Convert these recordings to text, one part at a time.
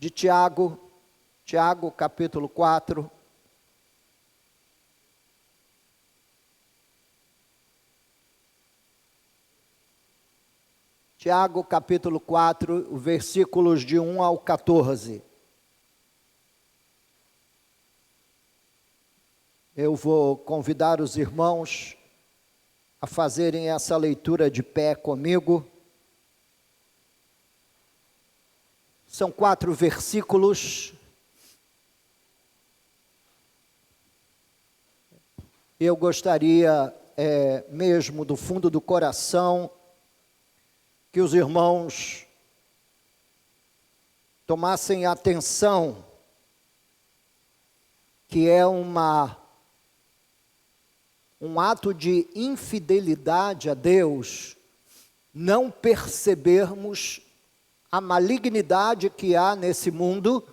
de Tiago, capítulo 4. Tiago, capítulo 4, versículos de 1 ao 14. Eu vou convidar os irmãos a fazerem essa leitura de pé comigo. São 4 versículos. Eu gostaria, mesmo do fundo do coração, que os irmãos tomassem atenção, que é um ato de infidelidade a Deus, não percebermos a malignidade que há nesse mundo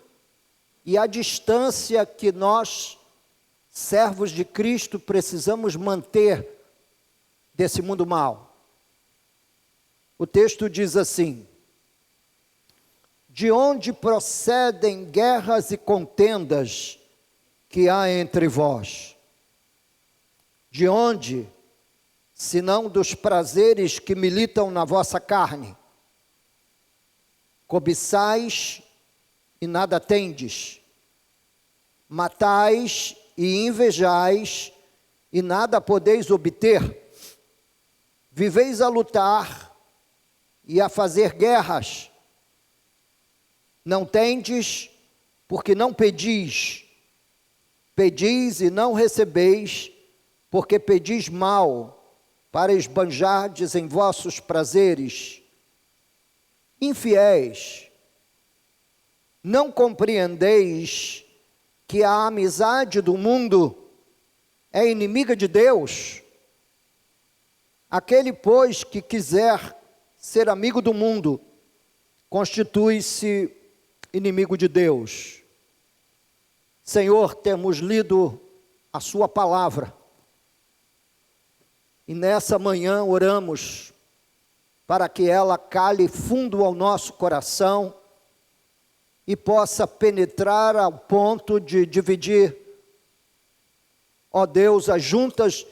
e a distância que nós, servos de Cristo, precisamos manter desse mundo mau. O texto diz assim: de onde procedem guerras e contendas que há entre vós? De onde, senão dos prazeres que militam na vossa carne? Cobiçais e nada tendes, matais e invejais e nada podeis obter, viveis a lutar e a fazer guerras, não tendes, porque não pedis, pedis e não recebeis, porque pedis mal, para esbanjardes em vossos prazeres. Infiéis, não compreendeis que a amizade do mundo é inimiga de Deus? Aquele, pois, que quiser ser amigo do mundo, constitui-se inimigo de Deus. Senhor, temos lido a sua palavra, e nessa manhã oramos para que ela cale fundo ao nosso coração e possa penetrar ao ponto de dividir, ó Deus, as juntas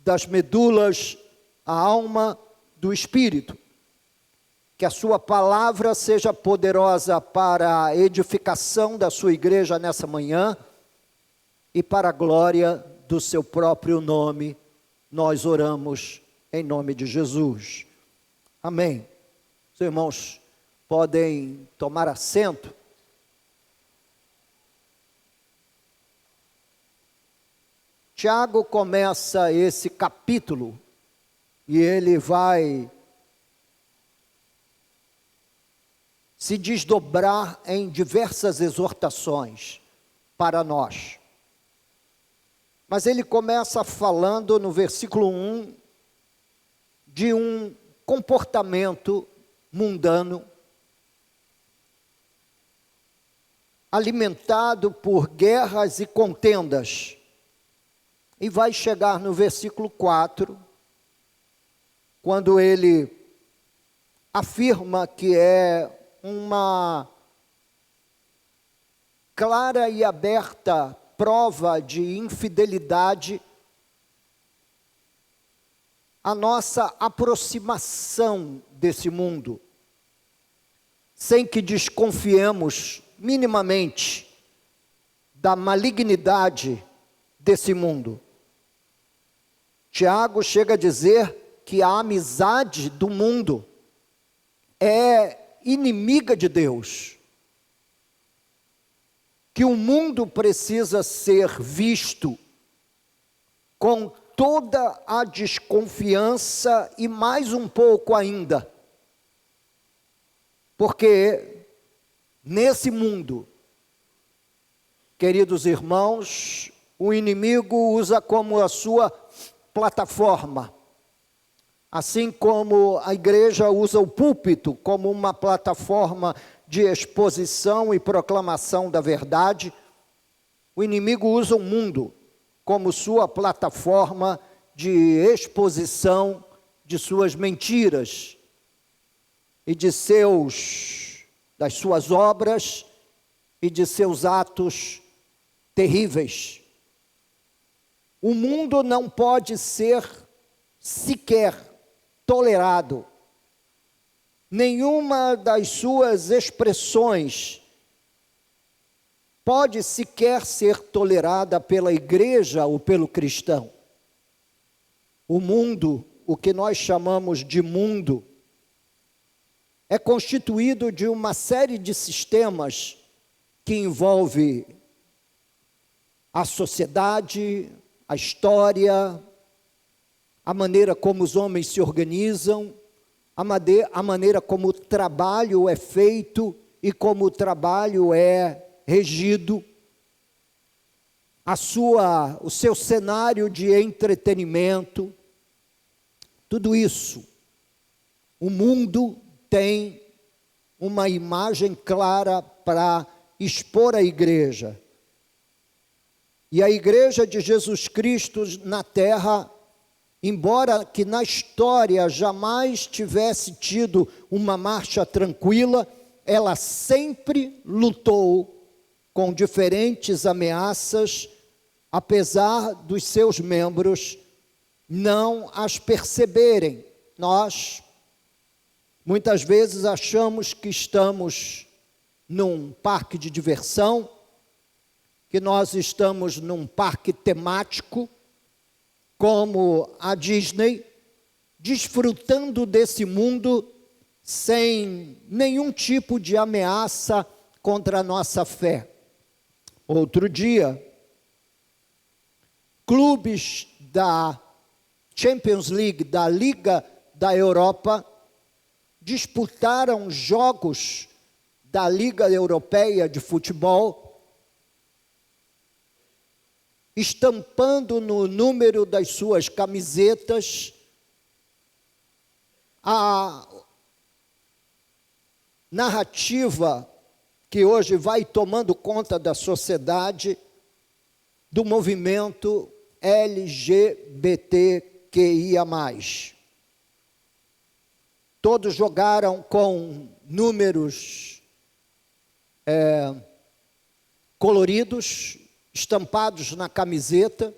das medulas, a alma do espírito. Que a sua palavra seja poderosa para a edificação da sua igreja nessa manhã e para a glória do seu próprio nome. Nós oramos em nome de Jesus. Amém. Os irmãos podem tomar assento. Tiago começa esse capítulo e ele vai se desdobrar em diversas exortações para nós. Mas ele começa falando no versículo 1 de um comportamento mundano, alimentado por guerras e contendas. E vai chegar no versículo 4, quando ele afirma que é uma clara e aberta prova de infidelidade a nossa aproximação desse mundo, sem que desconfiemos minimamente da malignidade desse mundo. Tiago chega a dizer que a amizade do mundo é inimiga de Deus, que o mundo precisa ser visto com toda a desconfiança e mais um pouco ainda, porque nesse mundo, queridos irmãos, o inimigo usa como a sua plataforma, assim como a igreja usa o púlpito como uma plataforma de exposição e proclamação da verdade, o inimigo usa o mundo como sua plataforma de exposição de suas mentiras e das suas obras e de seus atos terríveis. O mundo não pode ser sequer tolerado. Nenhuma das suas expressões pode sequer ser tolerada pela igreja ou pelo cristão. O mundo, o que nós chamamos de mundo, é constituído de uma série de sistemas que envolve a sociedade, a história, a maneira como os homens se organizam, a maneira como o trabalho é feito e como o trabalho é regido, o seu cenário de entretenimento, tudo isso. O mundo tem uma imagem clara para expor a igreja. E a igreja de Jesus Cristo na terra, embora que na história jamais tivesse tido uma marcha tranquila, ela sempre lutou com diferentes ameaças, apesar dos seus membros não as perceberem. Nós, muitas vezes, achamos que estamos num parque de diversão, que nós estamos num parque temático, como a Disney, desfrutando desse mundo sem nenhum tipo de ameaça contra a nossa fé. Outro dia, clubes da Champions League, da Liga da Europa, disputaram jogos da Liga Europeia de Futebol, estampando no número das suas camisetas a narrativa que hoje vai tomando conta da sociedade do movimento LGBTQIA+. Todos jogaram com números coloridos, estampados na camiseta.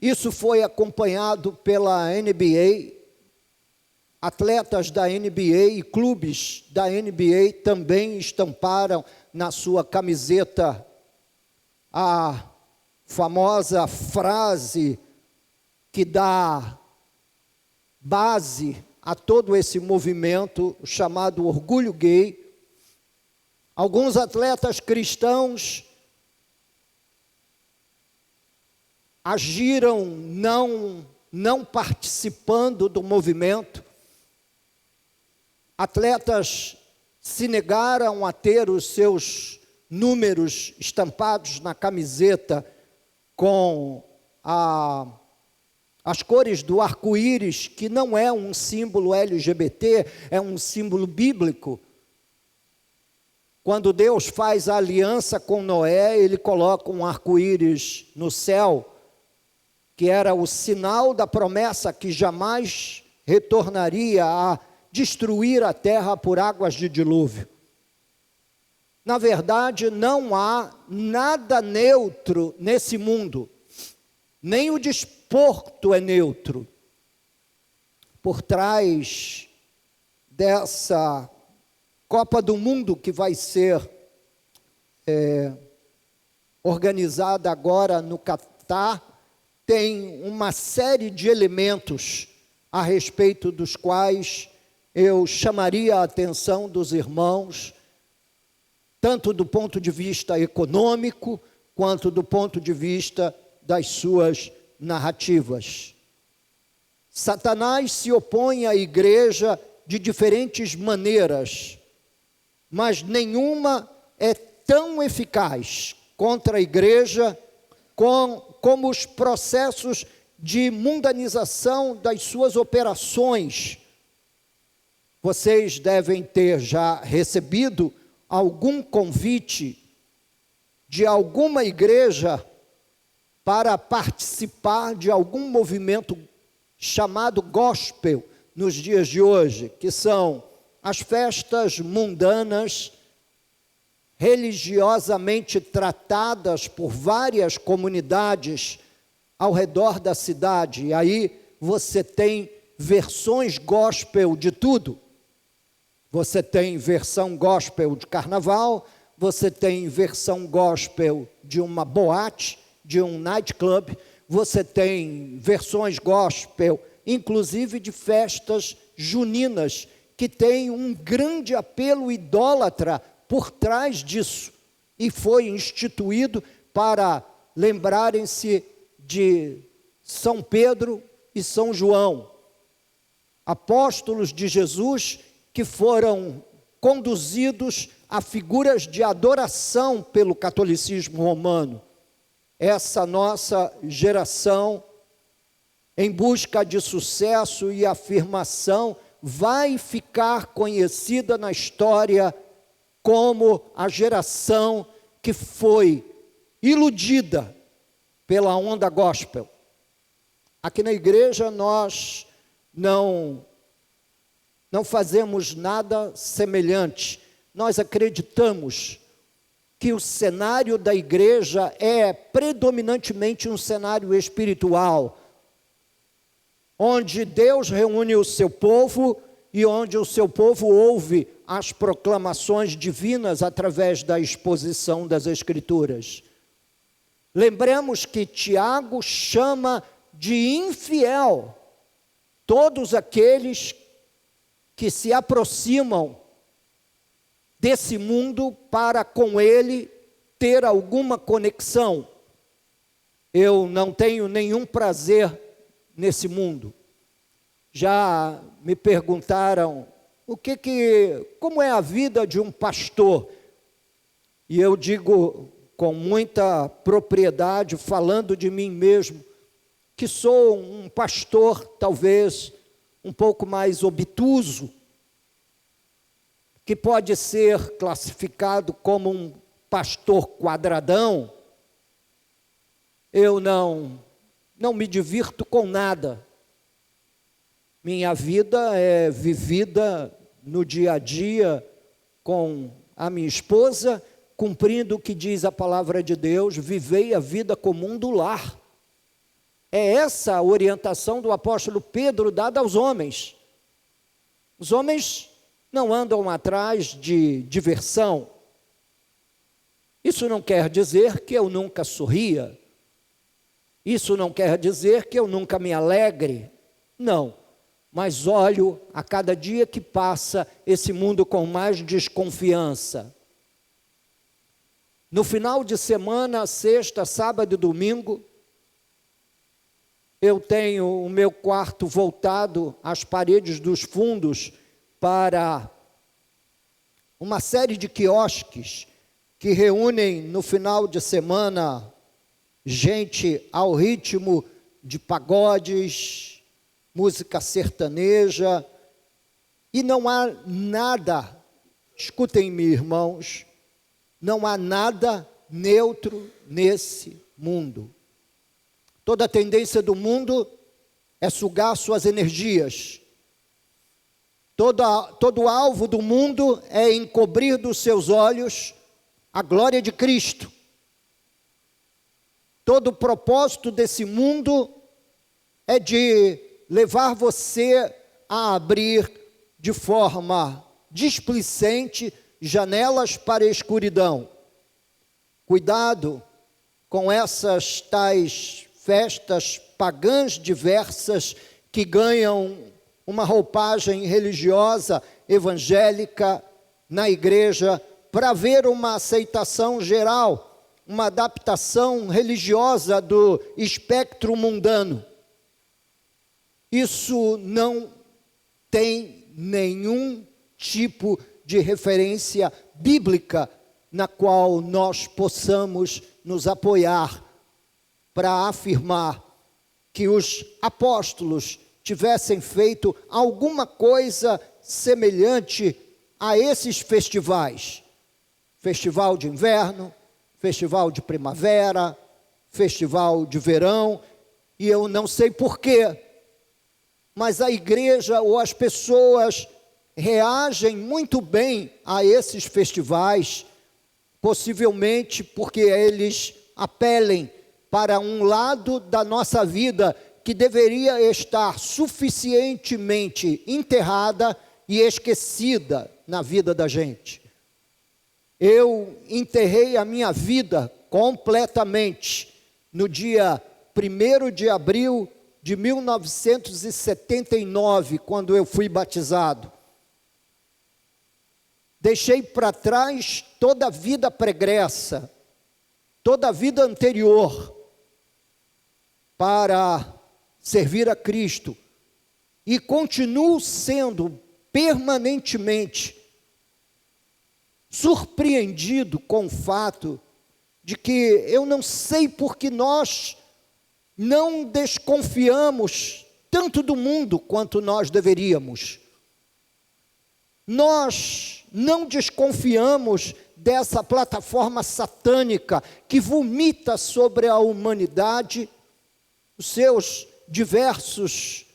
Isso foi acompanhado pela NBA. Atletas da NBA e clubes da NBA também estamparam na sua camiseta a famosa frase que dá base a todo esse movimento chamado orgulho gay. Alguns atletas cristãos agiram não participando do movimento. Atletas se negaram a ter os seus números estampados na camiseta com as cores do arco-íris, que não é um símbolo LGBT, é um símbolo bíblico. Quando Deus faz a aliança com Noé, ele coloca um arco-íris no céu, que era o sinal da promessa que jamais retornaria a destruir a terra por águas de dilúvio. Na verdade, não há nada neutro nesse mundo. Nem o desporto é neutro. Por trás dessa Copa do Mundo que vai ser organizada agora no Catar, tem uma série de elementos a respeito dos quais eu chamaria a atenção dos irmãos, tanto do ponto de vista econômico, quanto do ponto de vista das suas narrativas. Satanás se opõe à igreja de diferentes maneiras, mas nenhuma é tão eficaz contra a igreja como os processos de mundanização das suas operações. Vocês devem ter já recebido algum convite de alguma igreja para participar de algum movimento chamado gospel nos dias de hoje, que são as festas mundanas religiosamente tratadas por várias comunidades ao redor da cidade. E aí você tem versões gospel de tudo. Você tem versão gospel de carnaval, você tem versão gospel de uma boate, de um nightclub, você tem versões gospel, inclusive de festas juninas, que tem um grande apelo idólatra por trás disso, e foi instituído para lembrarem-se de São Pedro e São João, apóstolos de Jesus, que foram conduzidos a figuras de adoração pelo catolicismo romano. Essa nossa geração, em busca de sucesso e afirmação, vai ficar conhecida na história como a geração que foi iludida pela onda gospel. Aqui na igreja nós não fazemos nada semelhante. Nós acreditamos que o cenário da igreja é predominantemente um cenário espiritual, onde Deus reúne o seu povo e onde o seu povo ouve as proclamações divinas através da exposição das Escrituras. Lembremos que Tiago chama de infiel todos aqueles que se aproximam desse mundo para com ele ter alguma conexão. Eu não tenho nenhum prazer nesse mundo. Já me perguntaram como é a vida de um pastor? E eu digo com muita propriedade, falando de mim mesmo, que sou um pastor talvez um pouco mais obtuso, que pode ser classificado como um pastor quadradão. Eu não me divirto com nada. Minha vida é vivida no dia a dia com a minha esposa, cumprindo o que diz a palavra de Deus, vivei a vida comum do lar. É essa a orientação do apóstolo Pedro dada aos homens. Os homens não andam atrás de diversão. Isso não quer dizer que eu nunca sorria. Isso não quer dizer que eu nunca me alegre. Não. Mas olho a cada dia que passa esse mundo com mais desconfiança. No final de semana, sexta, sábado e domingo, eu tenho o meu quarto voltado às paredes dos fundos para uma série de quiosques que reúnem no final de semana gente ao ritmo de pagodes, música sertaneja, e não há nada, escutem-me, irmãos, não há nada neutro nesse mundo. Toda a tendência do mundo é sugar suas energias. Todo o alvo do mundo é encobrir dos seus olhos a glória de Cristo. Todo o propósito desse mundo é de levar você a abrir de forma displicente janelas para a escuridão. Cuidado com essas tais festas pagãs diversas que ganham uma roupagem religiosa, evangélica na igreja, para ver uma aceitação geral, uma adaptação religiosa do espectro mundano. Isso não tem nenhum tipo de referência bíblica na qual nós possamos nos apoiar para afirmar que os apóstolos tivessem feito alguma coisa semelhante a esses festivais. Festival de inverno, festival de primavera, festival de verão, e eu não sei porquê, mas a igreja ou as pessoas reagem muito bem a esses festivais, possivelmente porque eles apelem para um lado da nossa vida que deveria estar suficientemente enterrada e esquecida na vida da gente. Eu enterrei a minha vida completamente no dia 1º de abril de 1979, quando eu fui batizado. Deixei para trás toda a vida pregressa, toda a vida anterior, para servir a Cristo. E continuo sendo permanentemente surpreendido com o fato de que eu não sei por que nós não desconfiamos tanto do mundo quanto nós deveríamos. Nós não desconfiamos dessa plataforma satânica que vomita sobre a humanidade os seus diversos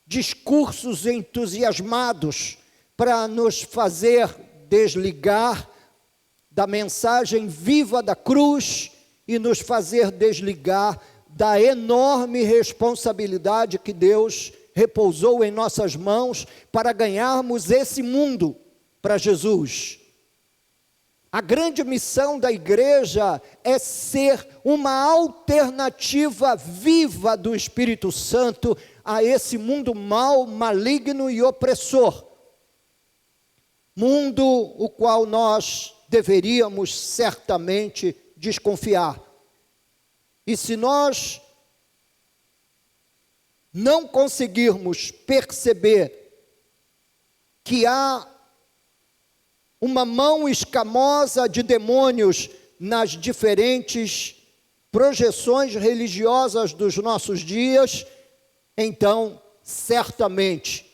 discursos entusiasmados para nos fazer desligar da mensagem viva da cruz e nos fazer desligar da enorme responsabilidade que Deus repousou em nossas mãos para ganharmos esse mundo para Jesus. A grande missão da igreja é ser uma alternativa viva do Espírito Santo a esse mundo mau, maligno e opressor. Mundo o qual nós deveríamos certamente desconfiar. E se nós não conseguirmos perceber que há uma mão escamosa de demônios nas diferentes projeções religiosas dos nossos dias, então, certamente,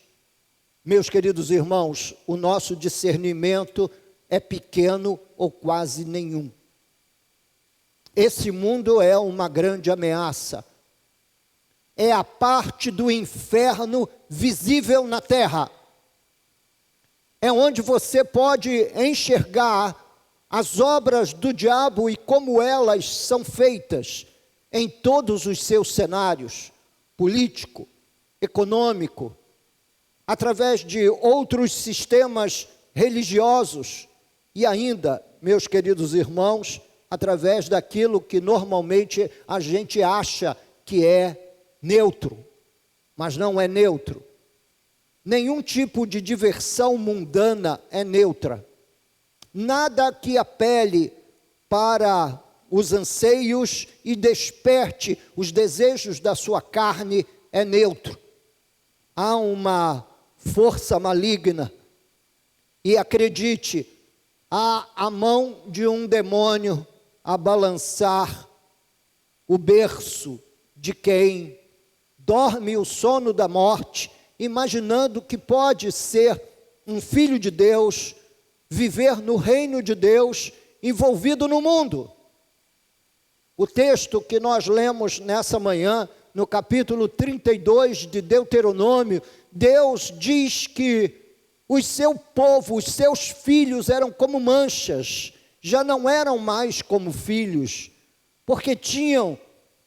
meus queridos irmãos, o nosso discernimento é pequeno ou quase nenhum. Esse mundo é uma grande ameaça. É a parte do inferno visível na terra. É onde você pode enxergar as obras do diabo e como elas são feitas em todos os seus cenários, político, econômico, através de outros sistemas religiosos e ainda, meus queridos irmãos, através daquilo que normalmente a gente acha que é neutro, mas não é neutro. Nenhum tipo de diversão mundana é neutra. Nada que apele para os anseios e desperte os desejos da sua carne é neutro. Há uma força maligna e acredite, há a mão de um demônio a balançar o berço de quem dorme o sono da morte, imaginando que pode ser um filho de Deus, viver no reino de Deus, envolvido no mundo. O texto que nós lemos nessa manhã, no capítulo 32 de Deuteronômio, Deus diz que o seu povo, os seus filhos eram como manchas, já não eram mais como filhos, porque tinham,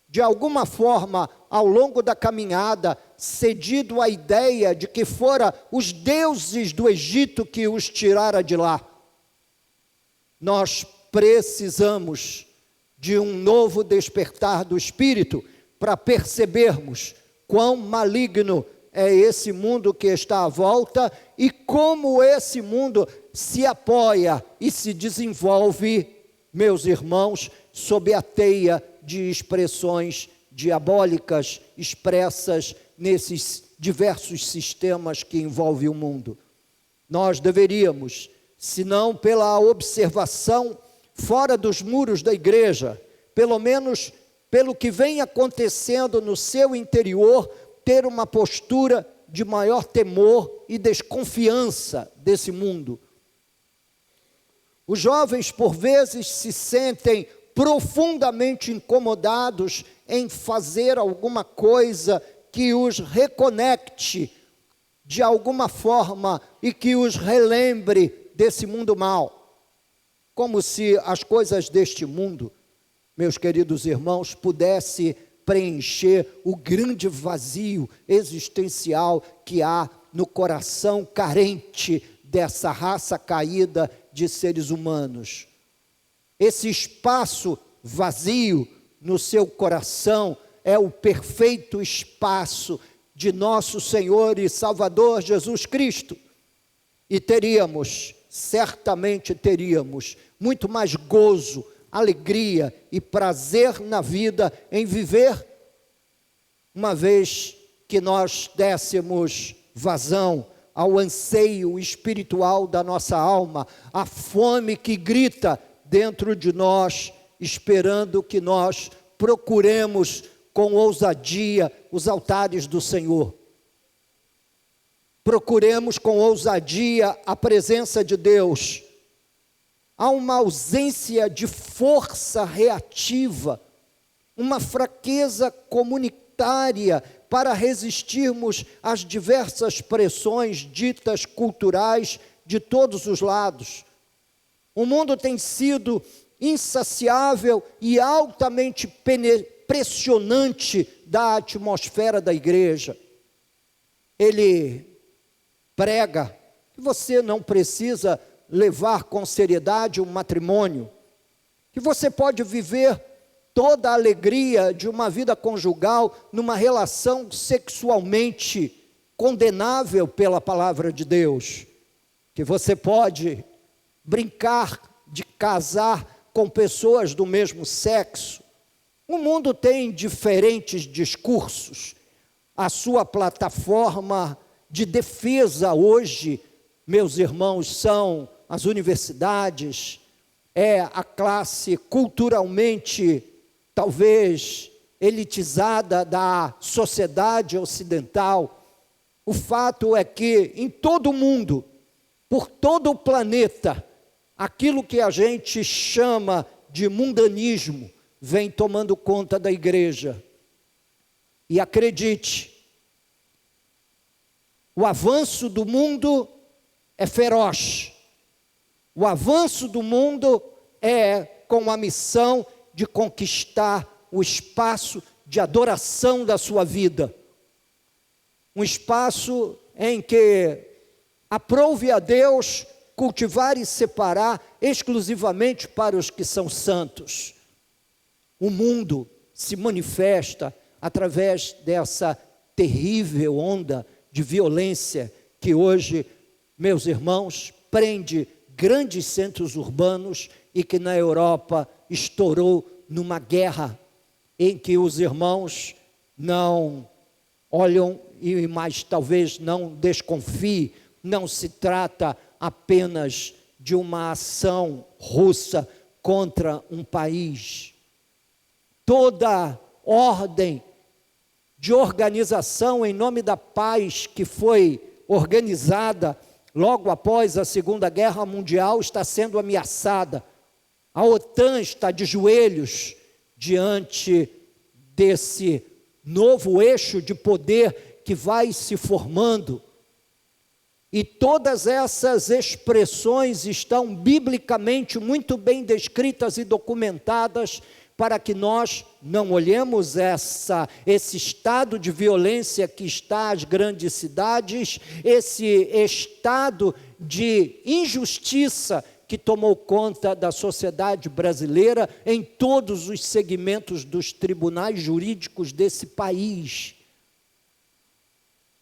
de alguma forma, ao longo da caminhada, cedido à ideia de que fora os deuses do Egito que os tirara de lá. Nós precisamos de um novo despertar do Espírito para percebermos quão maligno é esse mundo que está à volta e como esse mundo se apoia e se desenvolve, meus irmãos, sob a teia de expressões diabólicas expressas nesses diversos sistemas que envolvem o mundo. Nós deveríamos, se não pela observação fora dos muros da igreja, pelo menos pelo que vem acontecendo no seu interior, ter uma postura de maior temor e desconfiança desse mundo. Os jovens, por vezes, se sentem profundamente incomodados em fazer alguma coisa que os reconecte de alguma forma e que os relembre desse mundo mau. como se as coisas deste mundo, meus queridos irmãos, pudesse preencher o grande vazio existencial que há no coração carente dessa raça caída de seres humanos. Esse espaço vazio no seu coração é o perfeito espaço de nosso Senhor e Salvador Jesus Cristo. E certamente teríamos, muito mais gozo, alegria e prazer na vida em viver, uma vez que nós dessemos vazão ao anseio espiritual da nossa alma, a fome que grita dentro de nós, esperando que nós procuremos com ousadia os altares do Senhor. Procuremos com ousadia a presença de Deus. Há uma ausência de força reativa, uma fraqueza comunitária para resistirmos às diversas pressões ditas culturais de todos os lados. O mundo tem sido insaciável e altamente pressionante da atmosfera da igreja. Ele prega que você não precisa levar com seriedade um matrimônio, que você pode viver toda a alegria de uma vida conjugal numa relação sexualmente condenável pela palavra de Deus, que você pode brincar de casar com pessoas do mesmo sexo. O mundo tem diferentes discursos. A sua plataforma de defesa hoje, meus irmãos, são as universidades, é a classe culturalmente, talvez, elitizada da sociedade ocidental. O fato é que em todo o mundo, por todo o planeta, aquilo que a gente chama de mundanismo vem tomando conta da igreja. E acredite, o avanço do mundo é feroz. O avanço do mundo é com a missão de conquistar o espaço de adoração da sua vida. Um espaço em que aprouve a Deus cultivar e separar exclusivamente para os que são santos. O mundo se manifesta através dessa terrível onda de violência que hoje, meus irmãos, prende grandes centros urbanos e que na Europa estourou numa guerra em que os irmãos não olham e mais talvez não desconfiem, não se trata apenas de uma ação russa contra um país. Toda ordem de organização em nome da paz que foi organizada logo após a Segunda Guerra Mundial está sendo ameaçada. A OTAN está de joelhos diante desse novo eixo de poder que vai se formando. E todas essas expressões estão biblicamente muito bem descritas e documentadas para que nós não olhemos esse estado de violência que está às grandes cidades, esse estado de injustiça que tomou conta da sociedade brasileira em todos os segmentos dos tribunais jurídicos desse país,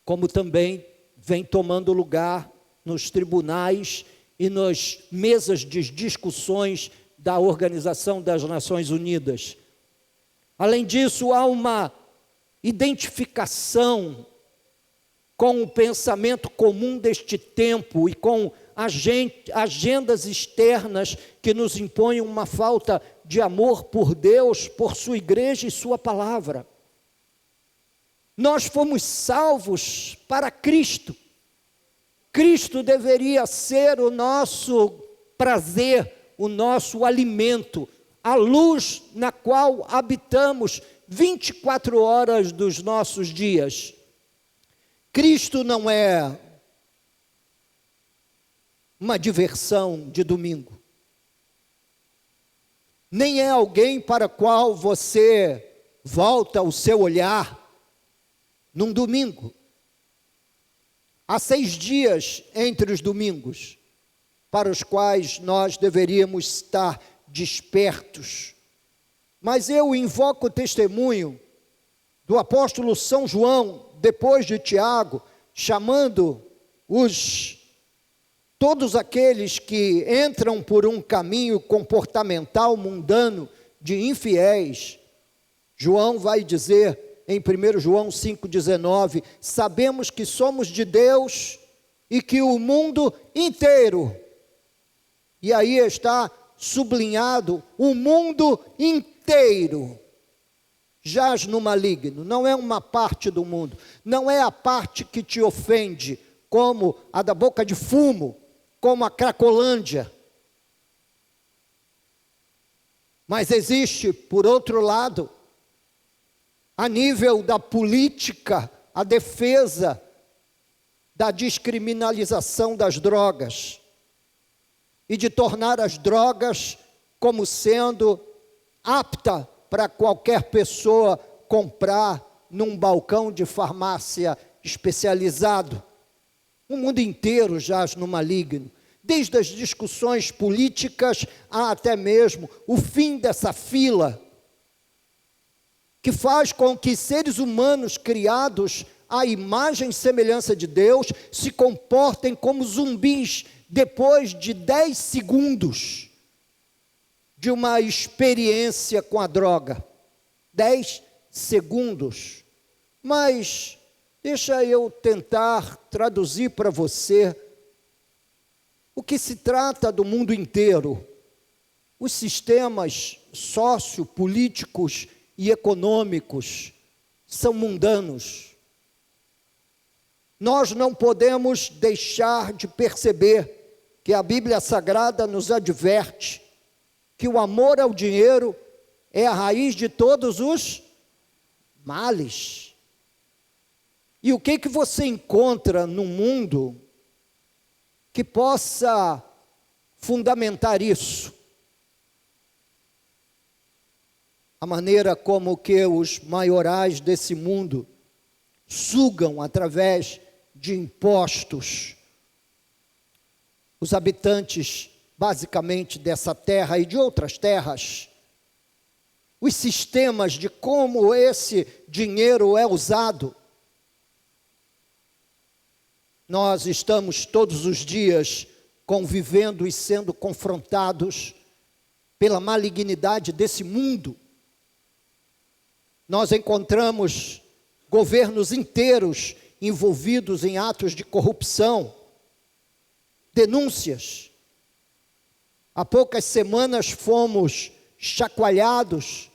como também vem tomando lugar nos tribunais e nas mesas de discussões da Organização das Nações Unidas. Além disso, há uma identificação com o pensamento comum deste tempo e com agendas externas que nos impõem uma falta de amor por Deus, por sua igreja e sua palavra. Nós fomos salvos para Cristo. Cristo deveria ser o nosso prazer, o nosso alimento, a luz na qual habitamos 24 horas dos nossos dias. Cristo não é uma diversão de domingo. nem é alguém para qual você volta o seu olhar num domingo. Há 6 dias entre os domingos, para os quais nós deveríamos estar despertos. Mas eu invoco o testemunho do apóstolo São João, depois de Tiago, chamando todos aqueles que entram por um caminho comportamental mundano de infiéis. João vai dizer em 1 João 5,19, sabemos que somos de Deus e que o mundo inteiro, e aí está sublinhado, o mundo inteiro jaz no maligno. Não é uma parte do mundo, não é a parte que te ofende, como a da boca de fumo, como a Cracolândia. Mas existe, por outro lado, a nível da política, a defesa da descriminalização das drogas e de tornar as drogas como sendo apta para qualquer pessoa comprar num balcão de farmácia especializado. O mundo inteiro jaz no maligno, desde as discussões políticas a até mesmo o fim dessa fila, que faz com que seres humanos criados à imagem e semelhança de Deus se comportem como zumbis depois de 10 segundos de uma experiência com a droga. 10 segundos. Mas deixa eu tentar traduzir para você o que se trata do mundo inteiro. Os sistemas sociopolíticos e econômicos são mundanos. Nós não podemos deixar de perceber que a Bíblia Sagrada nos adverte que o amor ao dinheiro é a raiz de todos os males. E o que você encontra no mundo que possa fundamentar isso? A maneira como que os maiorais desse mundo sugam através de impostos os habitantes, basicamente, dessa terra e de outras terras. Os sistemas de como esse dinheiro é usado. Nós estamos todos os dias convivendo e sendo confrontados pela malignidade desse mundo. Nós encontramos governos inteiros envolvidos em atos de corrupção, denúncias. Há poucas semanas fomos chacoalhados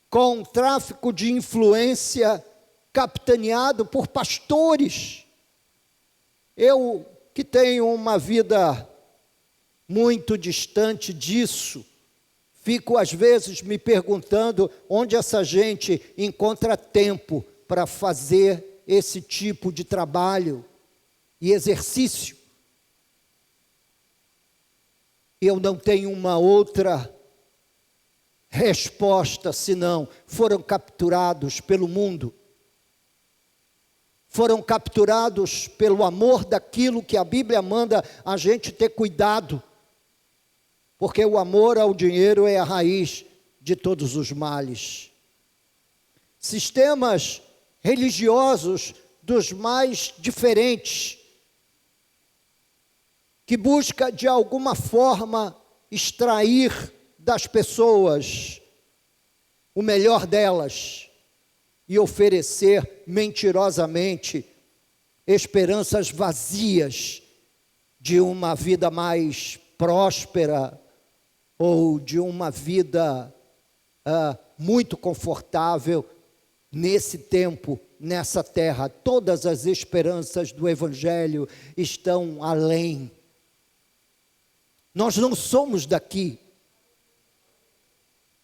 com tráfico de influência capitaneado por pastores. Eu, que tenho uma vida muito distante disso, fico às vezes me perguntando onde essa gente encontra tempo para fazer esse tipo de trabalho e exercício. Eu não tenho uma outra resposta senão foram capturados pelo mundo. Foram capturados pelo amor daquilo que a Bíblia manda a gente ter cuidado. Porque o amor ao dinheiro é a raiz de todos os males. Sistemas religiosos dos mais diferentes, que busca de alguma forma extrair das pessoas o melhor delas e oferecer mentirosamente esperanças vazias de uma vida mais próspera ou de uma vida muito confortável nesse tempo, nessa terra. Todas as esperanças do Evangelho estão além. Nós não somos daqui.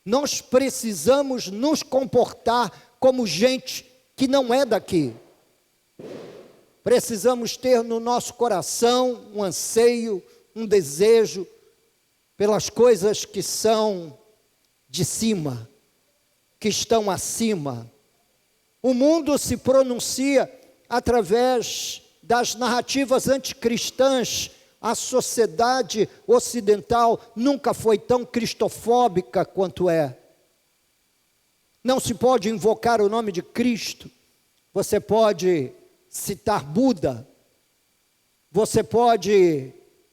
Nós precisamos nos comportar como gente que não é daqui. Precisamos ter no nosso coração um anseio, um desejo pelas coisas que são de cima, que estão acima. O mundo se pronuncia através das narrativas anticristãs. A sociedade ocidental nunca foi tão cristofóbica quanto é. Não se pode invocar o nome de Cristo. Você pode citar Buda. Você pode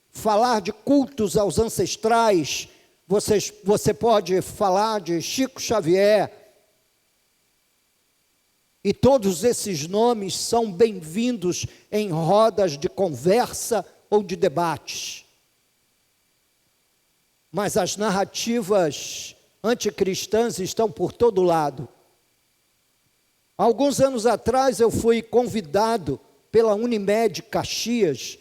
falar de cultos aos ancestrais. Você pode falar de Chico Xavier. E todos esses nomes são bem-vindos em rodas de conversa ou de debates. Mas as narrativas anticristãs estão por todo lado. Alguns anos atrás eu fui convidado pela Unimed Caxias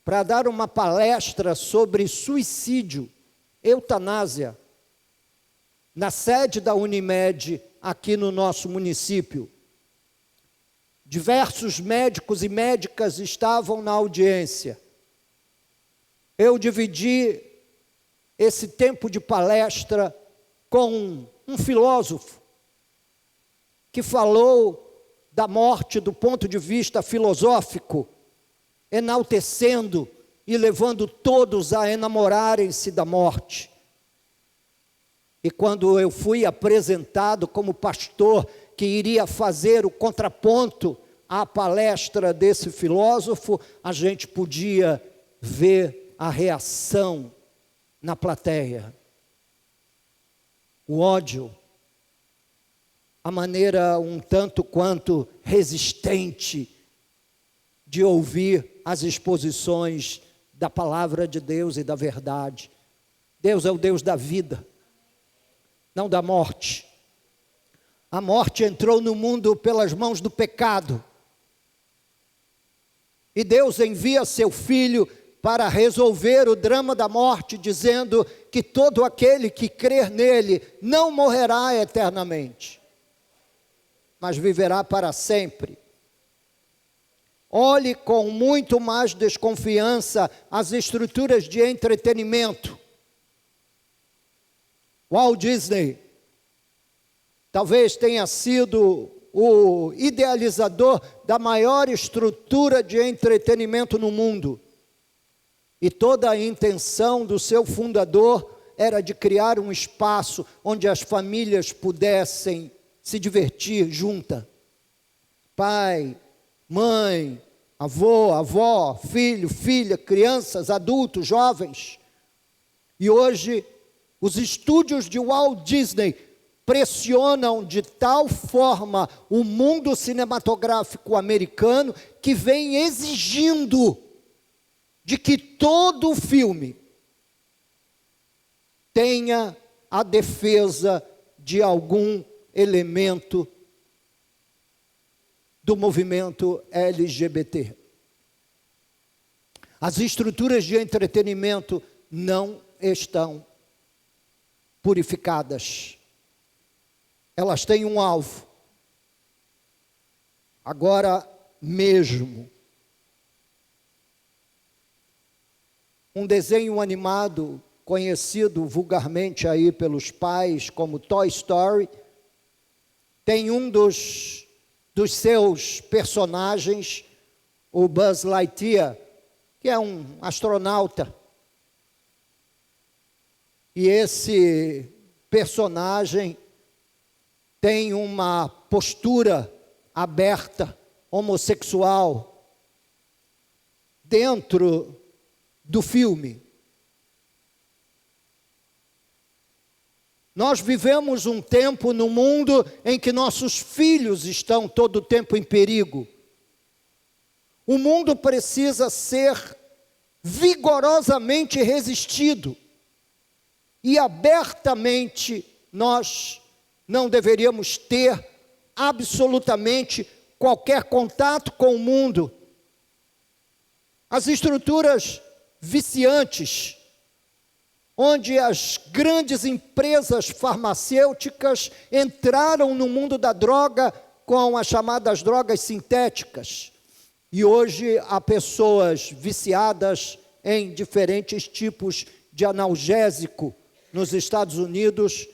para dar uma palestra sobre suicídio, eutanásia, na sede da Unimed aqui no nosso município. Diversos médicos e médicas estavam na audiência. Eu dividi esse tempo de palestra com um filósofo que falou da morte do ponto de vista filosófico, enaltecendo e levando todos a enamorarem-se da morte. E quando eu fui apresentado como pastor que iria fazer o contraponto à palestra desse filósofo, a gente podia ver a reação na plateia. O ódio, a maneira um tanto quanto resistente de ouvir as exposições da palavra de Deus e da verdade. Deus é o Deus da vida, não da morte. A morte entrou no mundo pelas mãos do pecado. E Deus envia seu Filho para resolver o drama da morte, dizendo que todo aquele que crer nele não morrerá eternamente, mas viverá para sempre. Olhe com muito mais desconfiança as estruturas de entretenimento. Walt Disney talvez tenha sido o idealizador da maior estrutura de entretenimento no mundo. E toda a intenção do seu fundador era de criar um espaço onde as famílias pudessem se divertir juntas. Pai, mãe, avô, avó, filho, filha, crianças, adultos, jovens. E hoje, os estúdios de Walt Disney pressionam de tal forma o mundo cinematográfico americano que vem exigindo de que todo filme tenha a defesa de algum elemento do movimento LGBT. As estruturas de entretenimento não estão purificadas. Elas têm um alvo. Agora mesmo. Um desenho animado, conhecido vulgarmente aí pelos pais como Toy Story, tem um dos seus personagens, o Buzz Lightyear, que é um astronauta. E esse personagem tem uma postura aberta, homossexual, dentro do filme. Nós vivemos um tempo no mundo em que nossos filhos estão todo o tempo em perigo. O mundo precisa ser vigorosamente resistido. E abertamente nós não deveríamos ter absolutamente qualquer contato com o mundo. As estruturas viciantes, onde as grandes empresas farmacêuticas entraram no mundo da droga com as chamadas drogas sintéticas. E hoje há pessoas viciadas em diferentes tipos de analgésico nos Estados Unidos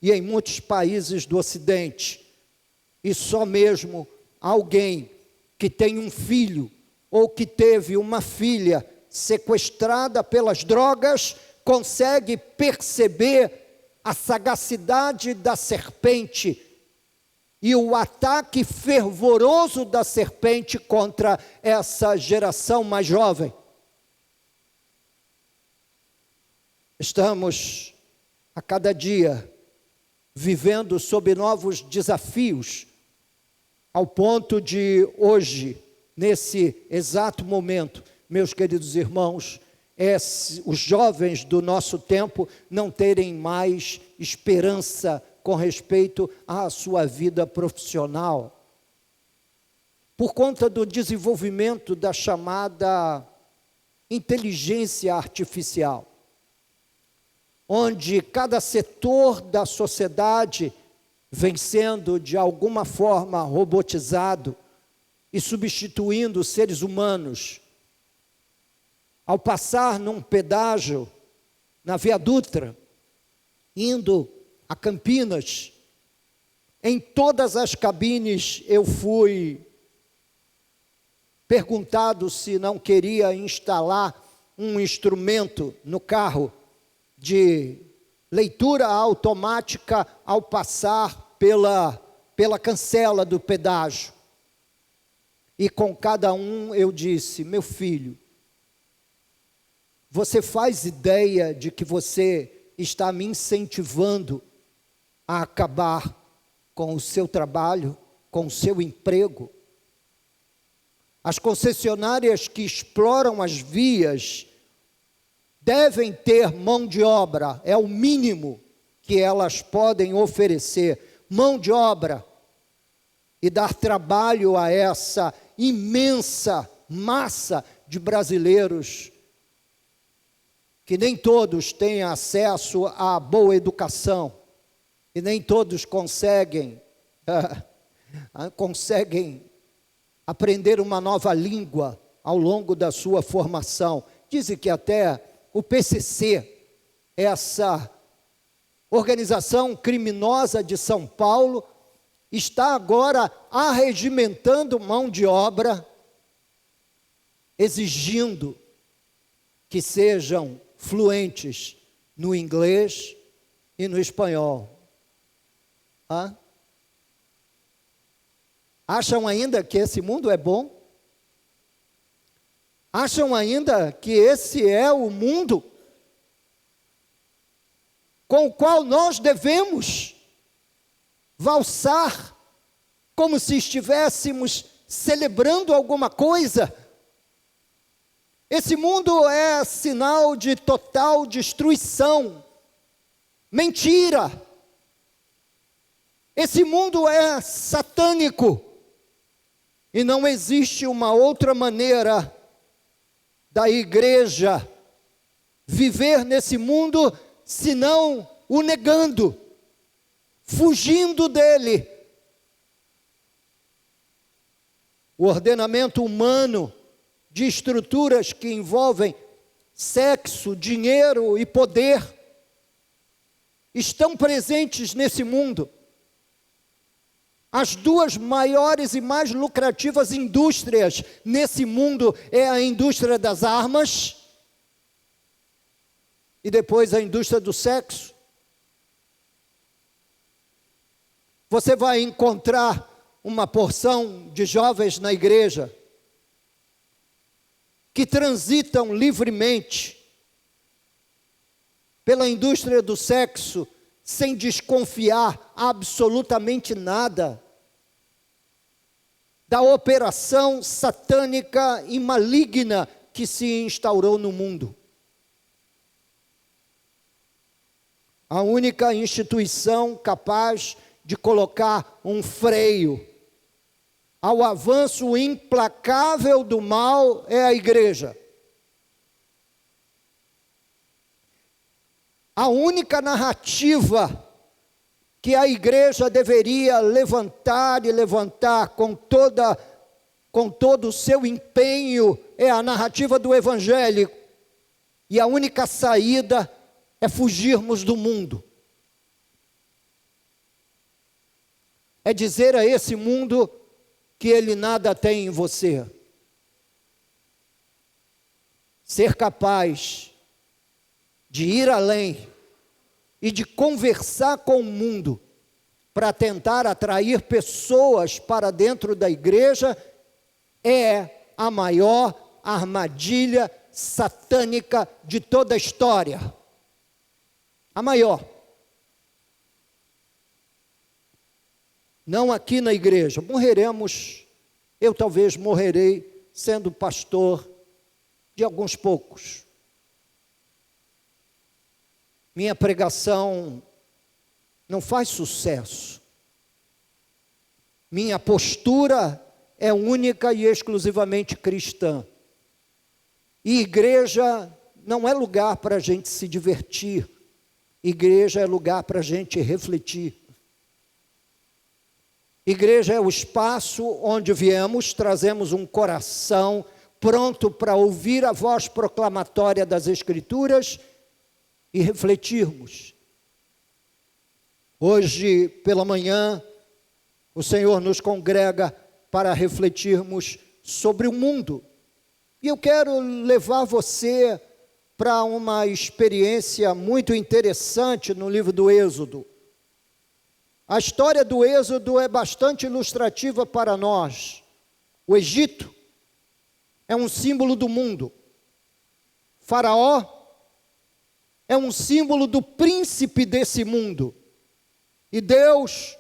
e em muitos países do Ocidente. E só mesmo alguém que tem um filho ou que teve uma filha sequestrada pelas drogas consegue perceber a sagacidade da serpente e o ataque fervoroso da serpente contra essa geração mais jovem. Estamos, a cada dia, vivendo sob novos desafios, ao ponto de hoje, nesse exato momento, meus queridos irmãos, os jovens do nosso tempo não terem mais esperança com respeito à sua vida profissional, por conta do desenvolvimento da chamada inteligência artificial, onde cada setor da sociedade vem sendo de alguma forma robotizado e substituindo os seres humanos. Ao passar num pedágio, na Via Dutra, indo a Campinas, em todas as cabines eu fui perguntado se não queria instalar um instrumento no carro de leitura automática ao passar pela cancela do pedágio. E com cada um eu disse: meu filho, você faz ideia de que você está me incentivando a acabar com o seu trabalho, com o seu emprego? As concessionárias que exploram as vias devem ter mão de obra, é o mínimo que elas podem oferecer, mão de obra, e dar trabalho a essa imensa massa de brasileiros que nem todos têm acesso à boa educação, e nem todos conseguem aprender uma nova língua ao longo da sua formação. Dizem que até o PCC, essa organização criminosa de São Paulo, está agora arregimentando mão de obra, exigindo que sejam fluentes no inglês e no espanhol. Acham ainda que esse mundo é bom? Acham ainda que esse é o mundo com o qual nós devemos valsar como se estivéssemos celebrando alguma coisa? Esse mundo é sinal de total destruição, mentira. Esse mundo é satânico e não existe uma outra maneira da igreja viver nesse mundo senão o negando, fugindo dele. O ordenamento humano de estruturas que envolvem sexo, dinheiro e poder estão presentes nesse mundo. As duas maiores e mais lucrativas indústrias nesse mundo é a indústria das armas e depois a indústria do sexo. Você vai encontrar uma porção de jovens na igreja que transitam livremente pela indústria do sexo sem desconfiar absolutamente nada da operação satânica e maligna que se instaurou no mundo. A única instituição capaz de colocar um freio ao avanço implacável do mal é a igreja. A única narrativa que a igreja deveria levantar e levantar com todo o seu empenho é a narrativa do evangelho. E a única saída é fugirmos do mundo. É dizer a esse mundo que ele nada tem em você. Ser capaz de ir além e de conversar com o mundo para tentar atrair pessoas para dentro da igreja é a maior armadilha satânica de toda a história. A maior. Não aqui na igreja. Morreremos, eu talvez morrerei sendo pastor de alguns poucos. Minha pregação não faz sucesso. Minha postura é única e exclusivamente cristã. E igreja não é lugar para a gente se divertir. Igreja é lugar para a gente refletir. Igreja é o espaço onde viemos, trazemos um coração pronto para ouvir a voz proclamatória das Escrituras e refletirmos. Hoje, pela manhã, o Senhor nos congrega para refletirmos sobre o mundo. E eu quero levar você para uma experiência muito interessante no livro do Êxodo. A história do Êxodo é bastante ilustrativa para nós. O Egito é um símbolo do mundo. Faraó é um símbolo do príncipe desse mundo. E Deus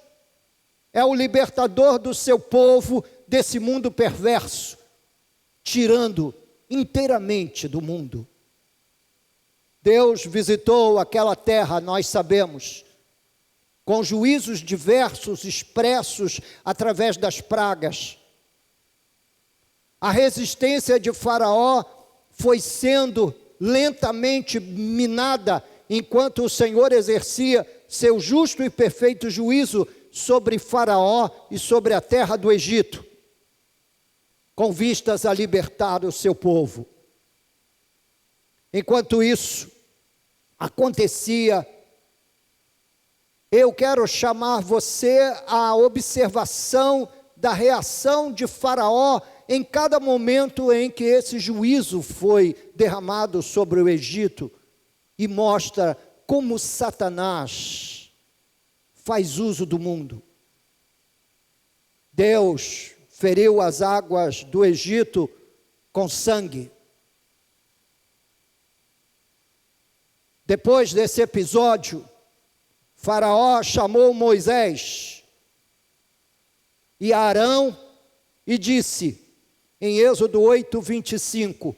é o libertador do seu povo desse mundo perverso, tirando inteiramente do mundo. Deus visitou aquela terra, nós sabemos, com juízos diversos expressos através das pragas. A resistência de Faraó foi sendo lentamente minada, enquanto o Senhor exercia seu justo e perfeito juízo sobre Faraó e sobre a terra do Egito, com vistas a libertar o seu povo. Enquanto isso acontecia, eu quero chamar você à observação da reação de Faraó em cada momento em que esse juízo foi derramado sobre o Egito, e mostra como Satanás faz uso do mundo. Deus feriu as águas do Egito com sangue. Depois desse episódio, Faraó chamou Moisés e Arão e disse, em Êxodo 8, 25,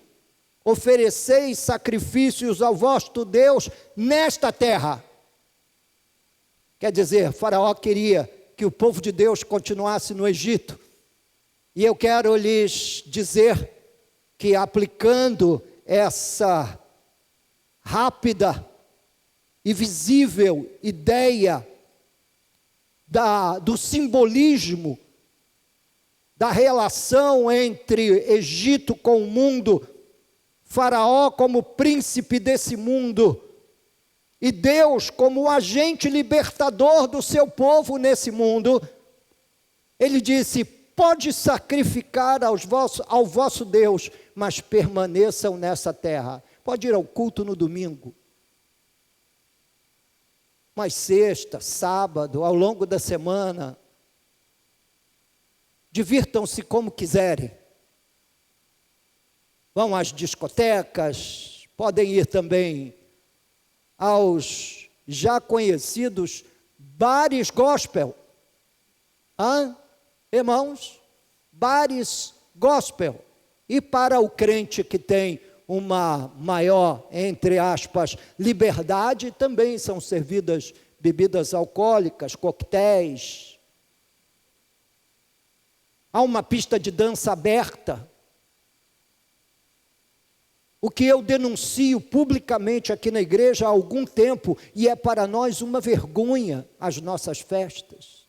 ofereceis sacrifícios ao vosso Deus nesta terra. Quer dizer, Faraó queria que o povo de Deus continuasse no Egito. E eu quero lhes dizer que, aplicando essa rápida e visível ideia do simbolismo da relação entre Egito com o mundo, Faraó como príncipe desse mundo, e Deus como o agente libertador do seu povo nesse mundo, ele disse, pode sacrificar ao vosso Deus, mas permaneçam nessa terra. Pode ir ao culto no domingo, mas sexta, sábado, ao longo da semana, divirtam-se como quiserem. Vão às discotecas, podem ir também aos já conhecidos bares gospel. Irmãos, bares gospel. E para o crente que tem uma maior, entre aspas, liberdade, também são servidas bebidas alcoólicas, coquetéis. Há uma pista de dança aberta. O que eu denuncio publicamente aqui na igreja há algum tempo, e é para nós uma vergonha as nossas festas.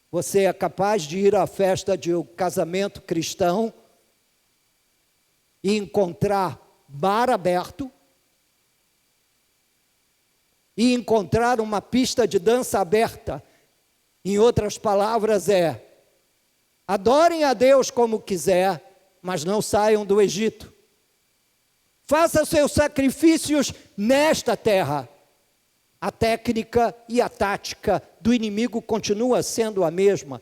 Você é capaz de ir à festa de um casamento cristão e encontrar bar aberto e encontrar uma pista de dança aberta. Em outras palavras, adorem a Deus como quiser, mas não saiam do Egito. Faça seus sacrifícios nesta terra. A técnica e a tática do inimigo continua sendo a mesma.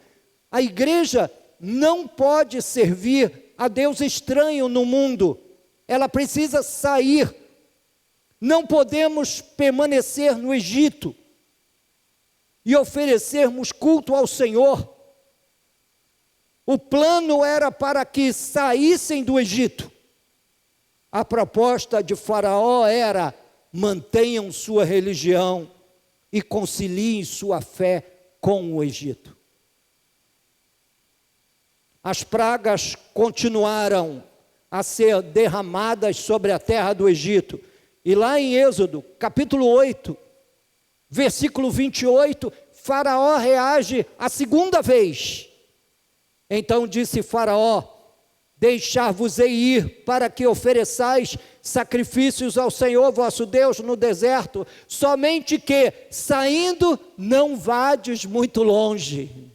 A igreja não pode servir a Deus estranho no mundo. Ela precisa sair. Não podemos permanecer no Egito e oferecermos culto ao Senhor. O plano era para que saíssem do Egito. A proposta de Faraó era: mantenham sua religião e conciliem sua fé com o Egito. As pragas continuaram a ser derramadas sobre a terra do Egito. E lá em Êxodo, capítulo 8, versículo 28, Faraó reage a segunda vez. Então disse Faraó: deixar-vos-ei ir para que ofereçais sacrifícios ao Senhor vosso Deus no deserto, somente que, saindo, não vades muito longe.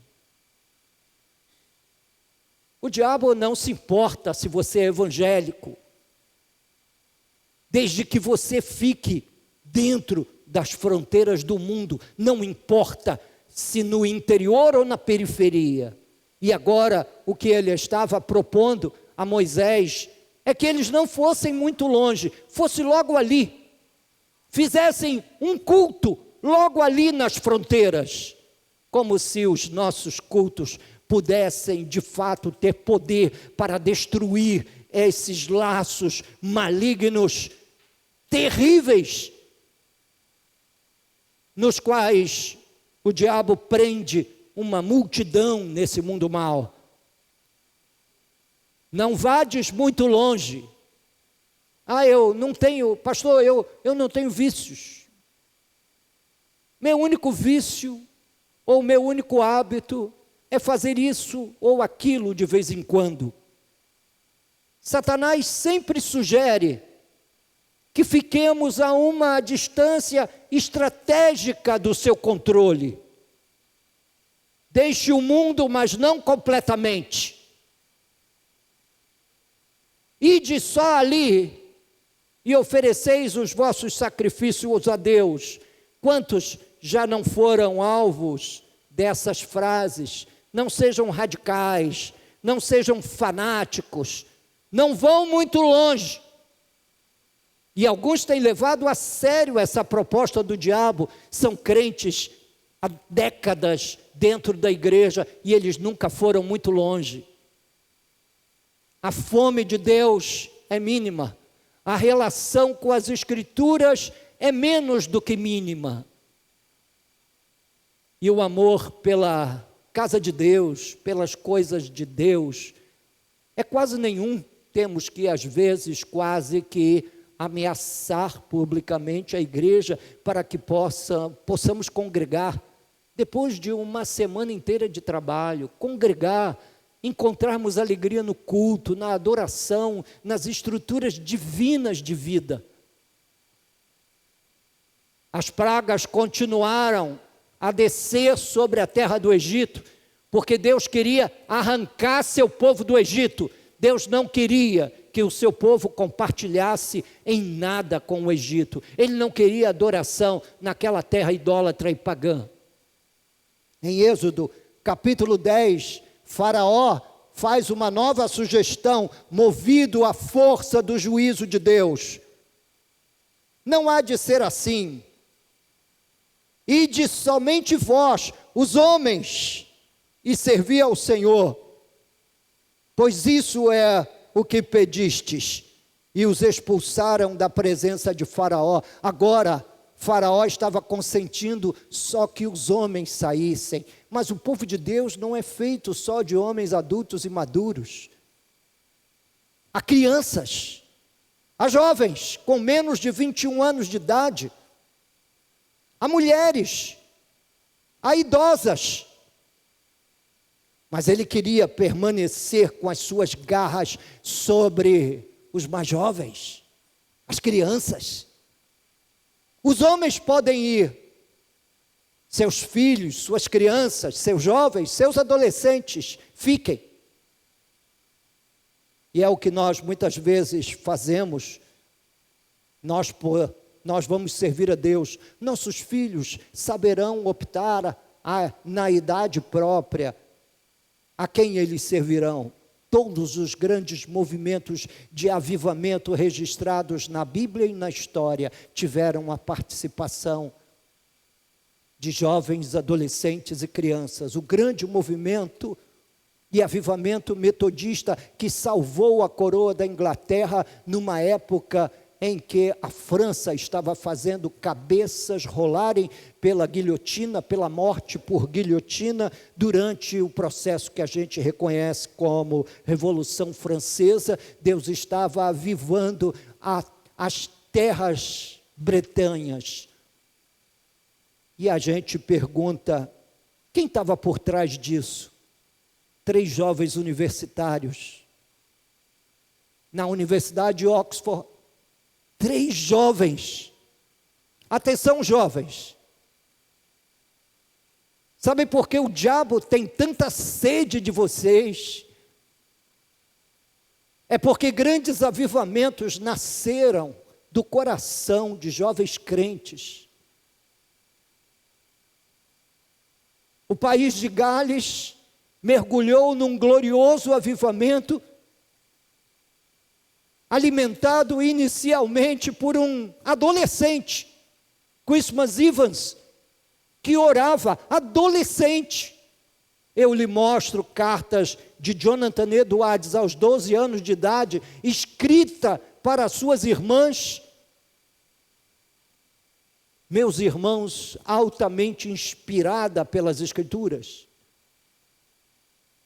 O diabo não se importa se você é evangélico, desde que você fique dentro das fronteiras do mundo, não importa se no interior ou na periferia. E agora, o que ele estava propondo a Moisés é que eles não fossem muito longe, fosse logo ali, fizessem um culto logo ali nas fronteiras, como se os nossos cultos pudessem de fato ter poder para destruir esses laços malignos, terríveis, nos quais o diabo prende uma multidão nesse mundo mau. Não vades muito longe. Eu não tenho, pastor, eu não tenho vícios. Meu único vício, ou meu único hábito, é fazer isso ou aquilo de vez em quando. Satanás sempre sugere que fiquemos a uma distância estratégica do seu controle. Deixe o mundo, mas não completamente. Ide só ali e ofereceis os vossos sacrifícios a Deus. Quantos já não foram alvos dessas frases? Não sejam radicais, não sejam fanáticos, não vão muito longe. E alguns têm levado a sério essa proposta do diabo, são crentes há décadas dentro da igreja e eles nunca foram muito longe. A fome de Deus é mínima, a relação com as Escrituras é menos do que mínima. E o amor pela casa de Deus, pelas coisas de Deus, é quase nenhum. Temos que, às vezes, quase que ameaçar publicamente a igreja para que possamos congregar. Depois de uma semana inteira de trabalho, congregar, encontrarmos alegria no culto, na adoração, nas estruturas divinas de vida. As pragas continuaram a descer sobre a terra do Egito, porque Deus queria arrancar seu povo do Egito. Deus não queria que o seu povo compartilhasse em nada com o Egito. Ele não queria adoração naquela terra idólatra e pagã. Em Êxodo, capítulo 10, Faraó faz uma nova sugestão, movido à força do juízo de Deus. Não há de ser assim. Ide somente vós, os homens, e servi ao Senhor, pois isso é o que pedistes. E os expulsaram da presença de Faraó. Agora, Faraó estava consentindo só que os homens saíssem. Mas o povo de Deus não é feito só de homens adultos e maduros. Há crianças, há jovens com menos de 21 anos de idade, há mulheres, há idosas. Mas ele queria permanecer com as suas garras sobre os mais jovens. as crianças. Os homens podem ir, seus filhos, suas crianças, seus jovens, seus adolescentes, fiquem. E é o que nós muitas vezes fazemos. Nós vamos servir a Deus. Nossos filhos saberão optar na idade própria a quem eles servirão. Todos os grandes movimentos de avivamento registrados na Bíblia e na história tiveram a participação de jovens, adolescentes e crianças. O grande movimento e avivamento metodista que salvou a coroa da Inglaterra numa época em que a França estava fazendo cabeças rolarem pela guilhotina, pela morte por guilhotina, durante o processo que a gente reconhece como Revolução Francesa. Deus estava avivando as terras bretanhas. E a gente pergunta, quem estava por trás disso? 3 jovens universitários. Na Universidade de Oxford, 3 jovens. Atenção, jovens. Sabe por que o diabo tem tanta sede de vocês? É porque grandes avivamentos nasceram do coração de jovens crentes. O país de Gales mergulhou num glorioso avivamento, alimentado inicialmente por um adolescente, Christmas Evans, que orava, adolescente. Eu lhe mostro cartas de Jonathan Edwards aos 12 anos de idade, escrita para suas irmãs. Meus irmãos, altamente inspirada pelas Escrituras.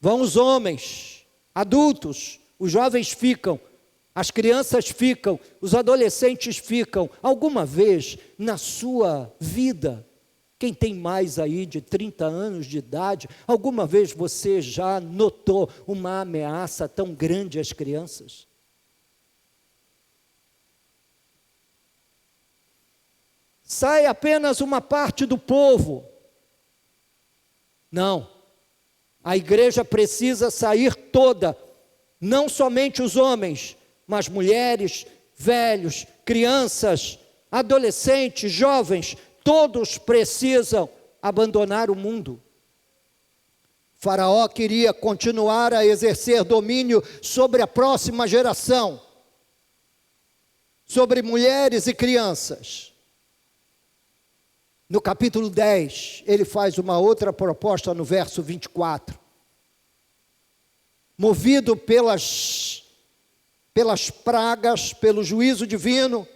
Vão os homens, adultos, os jovens ficam, as crianças ficam, os adolescentes ficam. Alguma vez na sua vida, quem tem mais aí de 30 anos de idade, alguma vez você já notou uma ameaça tão grande às crianças? Sai apenas uma parte do povo. Não, a igreja precisa sair toda, não somente os homens, mas mulheres, velhos, crianças, adolescentes, jovens, todos precisam abandonar o mundo. Faraó queria continuar a exercer domínio sobre a próxima geração, sobre mulheres e crianças. No capítulo 10, ele faz uma outra proposta no verso 24. Movido pelas pragas, pelo juízo divino,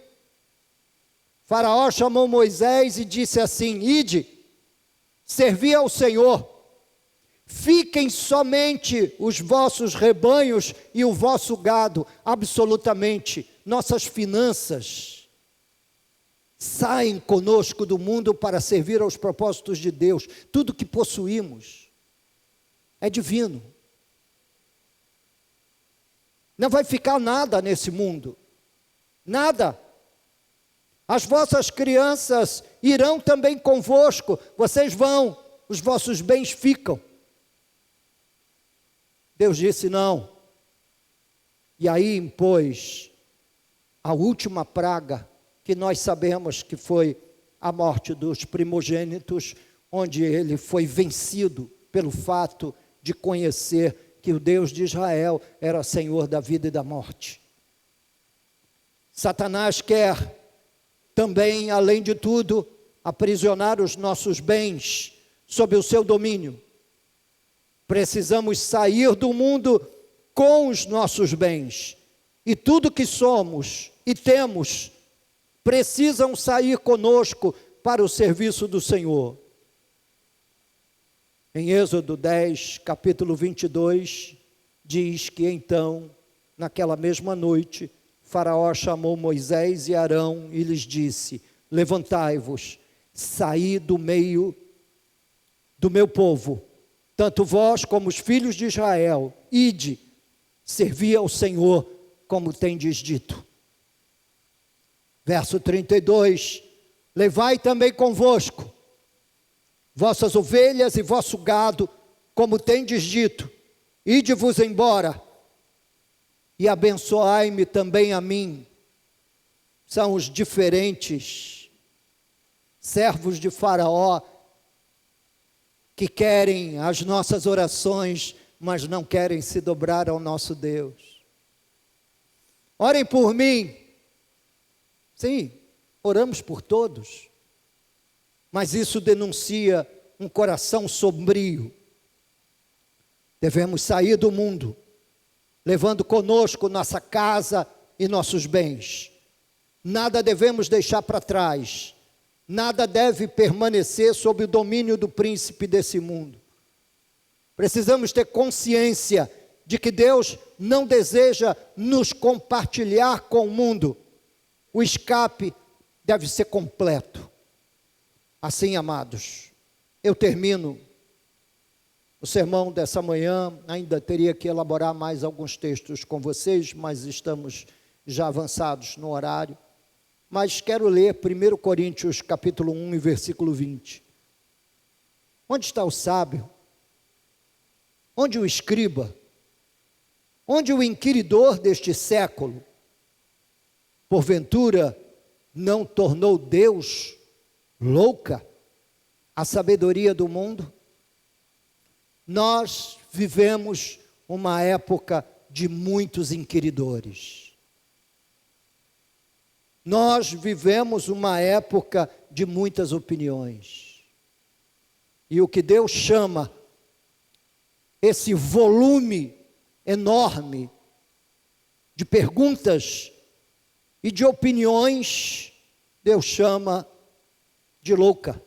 Faraó chamou Moisés e disse assim: Ide, servi ao Senhor, fiquem somente os vossos rebanhos e o vosso gado, absolutamente, nossas finanças saem conosco do mundo para servir aos propósitos de Deus. Tudo que possuímos é divino. Não vai ficar nada nesse mundo, nada. As vossas crianças irão também convosco, vocês vão, os vossos bens ficam. Deus disse não. E aí impôs a última praga, que nós sabemos que foi a morte dos primogênitos, onde ele foi vencido pelo fato de conhecer que o Deus de Israel era Senhor da vida e da morte. Satanás quer também, além de tudo, aprisionar os nossos bens sob o seu domínio. Precisamos sair do mundo com os nossos bens, e tudo que somos e temos precisam sair conosco para o serviço do Senhor. Em Êxodo 10, capítulo 22, diz que então, naquela mesma noite, Faraó chamou Moisés e Arão e lhes disse: levantai-vos, saí do meio do meu povo, tanto vós como os filhos de Israel, ide, servi ao Senhor, como tendes dito. Verso 32, levai também convosco vossas ovelhas e vosso gado, como tendes dito, ide-vos embora, e abençoai-me também a mim. São os diferentes servos de Faraó, que querem as nossas orações, mas não querem se dobrar ao nosso Deus. Orem por mim. Sim, oramos por todos, mas isso denuncia um coração sombrio. Devemos sair do mundo, levando conosco nossa casa e nossos bens. Nada devemos deixar para trás, nada deve permanecer sob o domínio do príncipe desse mundo. Precisamos ter consciência de que Deus não deseja nos compartilhar com o mundo. O escape deve ser completo. Assim, amados, eu termino o sermão dessa manhã. Ainda teria que elaborar mais alguns textos com vocês, mas estamos já avançados no horário. Mas quero ler 1 Coríntios capítulo 1 e versículo 20. Onde está o sábio? Onde o escriba? Onde o inquiridor deste século? Porventura, não tornou Deus louca a sabedoria do mundo? Nós vivemos uma época de muitos inquiridores. Nós vivemos uma época de muitas opiniões. E o que Deus chama esse volume enorme de perguntas e de opiniões, Deus chama de louca.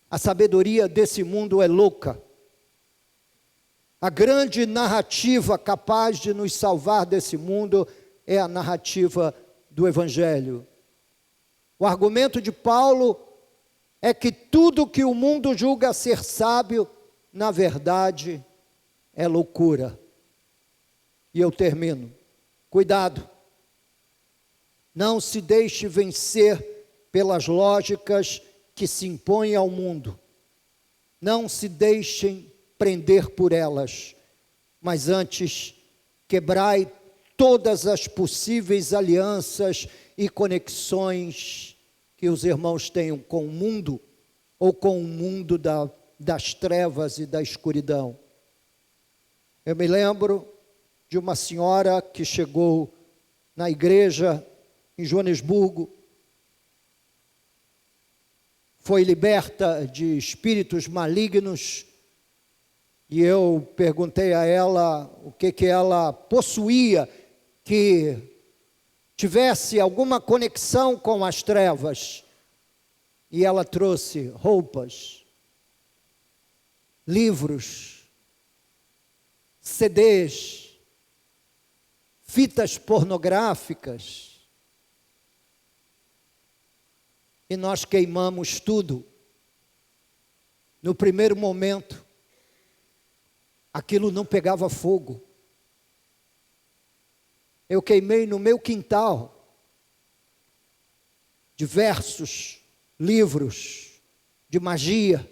A sabedoria desse mundo é louca. A grande narrativa capaz de nos salvar desse mundo é a narrativa do Evangelho. O argumento de Paulo é que tudo que o mundo julga ser sábio, na verdade, é loucura. E eu termino. Cuidado. Não se deixe vencer pelas lógicas que se impõem ao mundo. Não se deixem prender por elas, mas antes quebrai todas as possíveis alianças e conexões que os irmãos tenham com o mundo, ou com o mundo das trevas e da escuridão. Eu me lembro de uma senhora que chegou na igreja em Joanesburgo, foi liberta de espíritos malignos, e eu perguntei a ela o que ela possuía, que tivesse alguma conexão com as trevas, e ela trouxe roupas, livros, CDs, fitas pornográficas, e nós queimamos tudo. No primeiro momento, aquilo não pegava fogo. Eu queimei no meu quintal diversos livros de magia.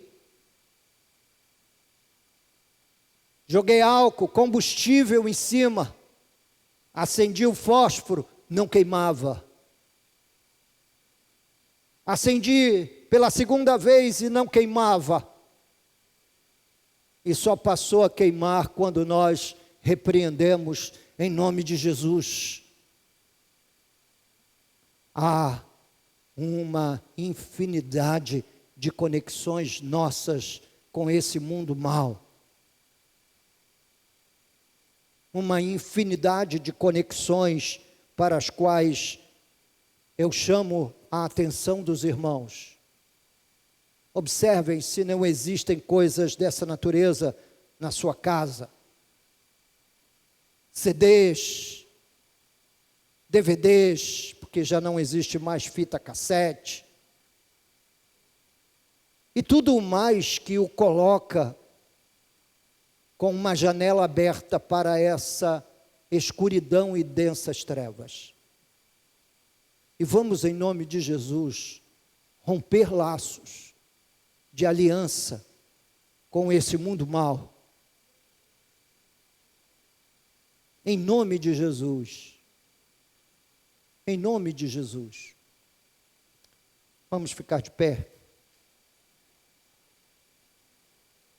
Joguei álcool, combustível em cima, acendi o fósforo, não queimava. Acendi pela segunda vez e não queimava. E só passou a queimar quando nós repreendemos em nome de Jesus. Há uma infinidade de conexões nossas com esse mundo mau. Uma infinidade de conexões para as quais eu chamo a atenção dos irmãos. Observem se não existem coisas dessa natureza na sua casa. CDs, DVDs, porque já não existe mais fita cassete. E tudo mais que o coloca com uma janela aberta para essa escuridão e densas trevas. E vamos, em nome de Jesus, romper laços de aliança com esse mundo mau. Em nome de Jesus. Em nome de Jesus. Vamos ficar de pé.